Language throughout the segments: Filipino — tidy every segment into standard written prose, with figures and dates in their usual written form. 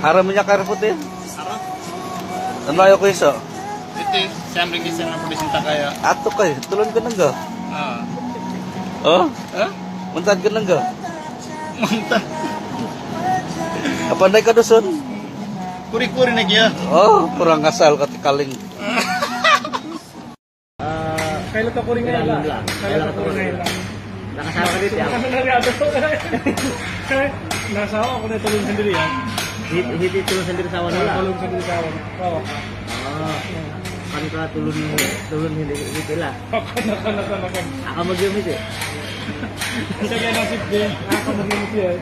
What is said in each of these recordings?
Haram minyak air putih. Harap. Ano layo ko iso? Ito, siyempre kasi nga pulisinta kaya. Ato kay, tulon ka nang ga. Ah. Oh? Eh? Muntad ka nang ga. Mantap. Kapanday ka doon? Kuri-kuri na kaya. Oh, kurang asal ka tikaling. Kailan ka rin ngayon lang? Kailan ka rin ngayon lang? Nakasawa ka dito. Nasawa ako na tulong sendiri ya. Hindi tulong sendiri sa awan nila. Tulong sendiri sa awan. Oo. Kan ka tulong hindi lah. Nakan. Ako mag-gamit eh. Isa kaya nasib din. Ako mag-gamit yan.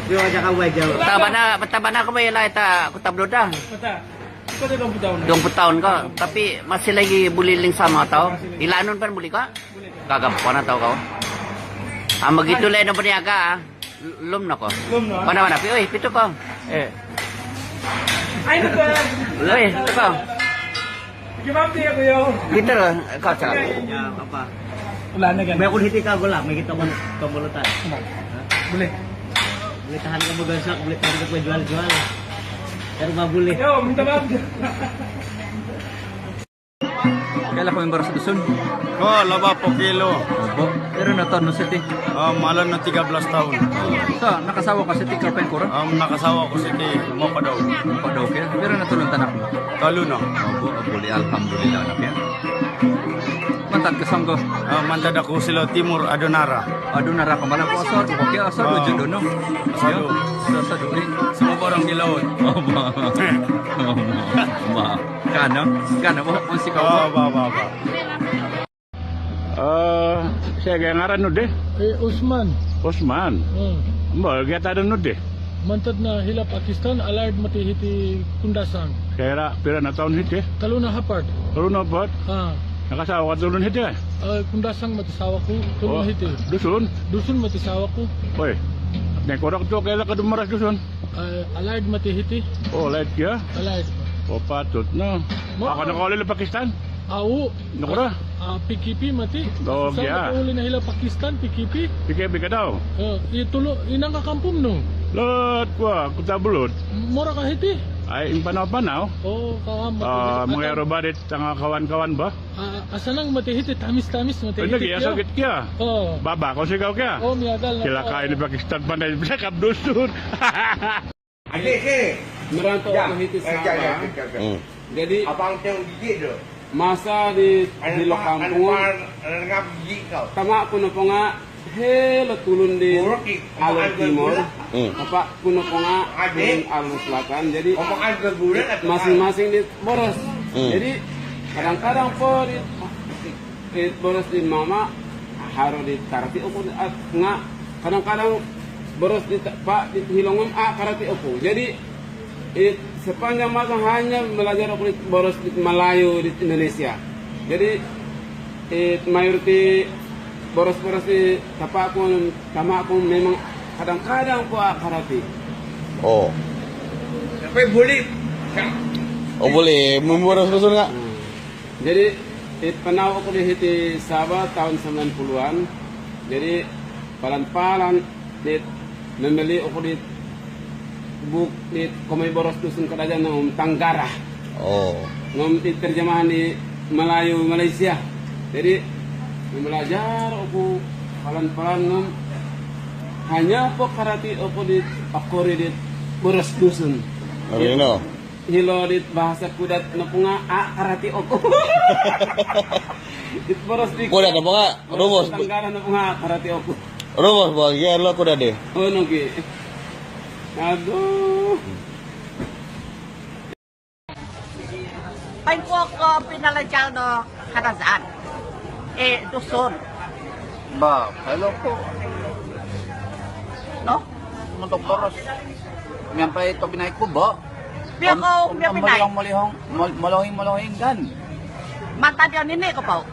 Di ba ka wajaw? Taba na ko may ita ko tablo dah. Mata. Ito na 20 taon. 20 tahun ka. Tapi masih lagi buliling sama tau. Ilanon pa buli ka? Kagap na tau ka. Begitu lah na paniaga. Lum na ko. Lum na. Mana pi oi pito ko. Ay na ba? Oi, pito ko. Gimamti ako yo. Dito ka sa. Ya, apa? Wala na ganun. May ako hiti ka gula, may kita mo kamulutan. Boleh. Boleh tahan ka mo gansak, boleh tahan ka jual-jual. Pero mabuli. Yo, minta maaf. Kailan ko yung baras doon? Oh, laba po kilo. Opo. Pero na to, no city. Malan na 13 taon. So, nakasawa ka city Carpen Kura? Nakasawa ko si mo pa daw. Padaw kaya. Pero natulong tanak mo. Talo na. Opo, abuli. Alhamdulillah na kaya. Mantad ka sanggo. Mantad ako sila Timur Adonara. Ado na raka malang ko asar. Opo kaya asar. Ojo doon no. Asado. Asado rin. Semua barang gilawon. Opo. Opo. Kano? Kano mo? Kung si ka mo? Ba. Saya kaya ngaran nun Usman. Osman. Mbak, kaya tayo nun Mantad na hila Pakistan, alard matihiti kundasang. Kaya pira na taon hiti. Talo na hapard. Pero na ba't? Ha. Nakasawa ka tulun hiti Kundasang matisawa ko, tulong hiti. Dusun? Dusun matisawa ko. Oy, nakorak to, kaya ka dumaras dusun. Alard matihiti. Oh, light kaya? Alard. O patut na. Ako nakawali ng Pakistan. Awu. Nakura? PKP mati. Oh, Sa yeah. uli na hila Pakistan, PKP. Pikabi ka daw. Itulo, inang kakampung no. Lot kwa, kutabulot. Mura ka hiti. Ay, impanaw-panaw. Oh, kawam. Mga aerobarit, ang kawan-kawan ba? Asanang matihiti, tamis-tamis Ay, matihiti. nag-iasagit kaya. Oh. Baba, kung sigaw kaya. Oh, miyagal na. Sila kain ni Pakistan pa na yung dusun. Merantau ke Hiti Sabah. Jadi abang tengok gigit tu. masa di kampung Ngap gigit kau. tama kuno po nga helo tulun di alur timur apa kuno po nga tulun alur selatan jadi Omongan berbulan atau masing-masing di boros jadi kadang-kadang po di boros di mama harus ditarati upo nga kadang-kadang boros di pak di hilongan karati upo jadi sepanjang masa hanya belajar kulit boros di Melayu di Indonesia. Jadi mayoritas boros-boros di tapak pun sama pun memang kadang-kadang po karate. Oh. Tapi boleh. Oh boleh. Memboros doon nga. Jadi pernah aku di Sabah tahun 90-an. Jadi palan-palan membeli aku di buk di komai boros dusun kadajan ng Tanggara. Oh. Ngom terjemahan di Melayu Malaysia. Jadi belajar aku pelan-pelan ngom hanya po karate aku di akori di boros dusun. Ano? Hilo di bahasa kudat na punga karate aku. Di boros di Kuda na mga rumos. Tanggara na punga karate aku. Rumos ba? Kaya lo kuda de. Oh nungki. Aduh. Pain ko pinalagyan no kadasaan. Dusun. Ba, hello po. No? Untuk boros. Nyampe ito binay ko ba? Biya ko, biya pinay. Malahing kan. Mantad yan nini ko po.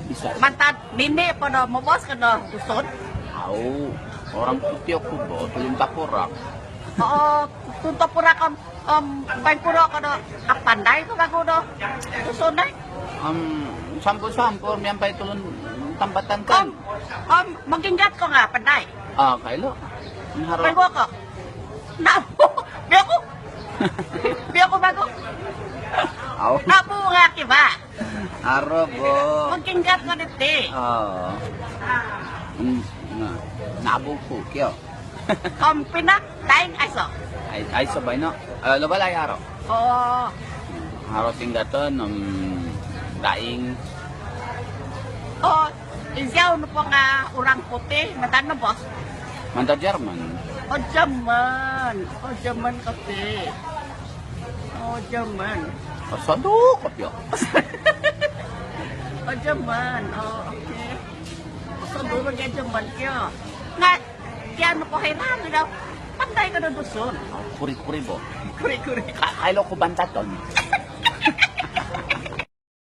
Bisa. Mantad nini po no, mabos ka no, dusun. Tahu. Orang putih aku bawa tulung taporak. Oo, tunto pura ka, pain pura ka no, pandai ko ako no, dusun na. Sampur-sampur nyampe tulun tambatan kan. Maginggat ko nga, pandai. Kailo. Pain ko ko. Napo. Biya ko bago. Aw. Napo nga kiba. Aro bo. Magkinggat ko dito. Oo. Nabuko kyo. Kampinak, daing aso. Ay sabay no. Lo balay aro. Oh, Aro tinggaton daing oh, isyaw no po nga urang puti. Matano boss? manta Jerman. O German kasi. O German. Sado kopyo. O German, okay. So, doon ka German kyo. Nga, kaya ano ko kailangan daw, panday ka na doon. Kuri-kuri bo. Kuri-kuri. Kailo ko bantaton.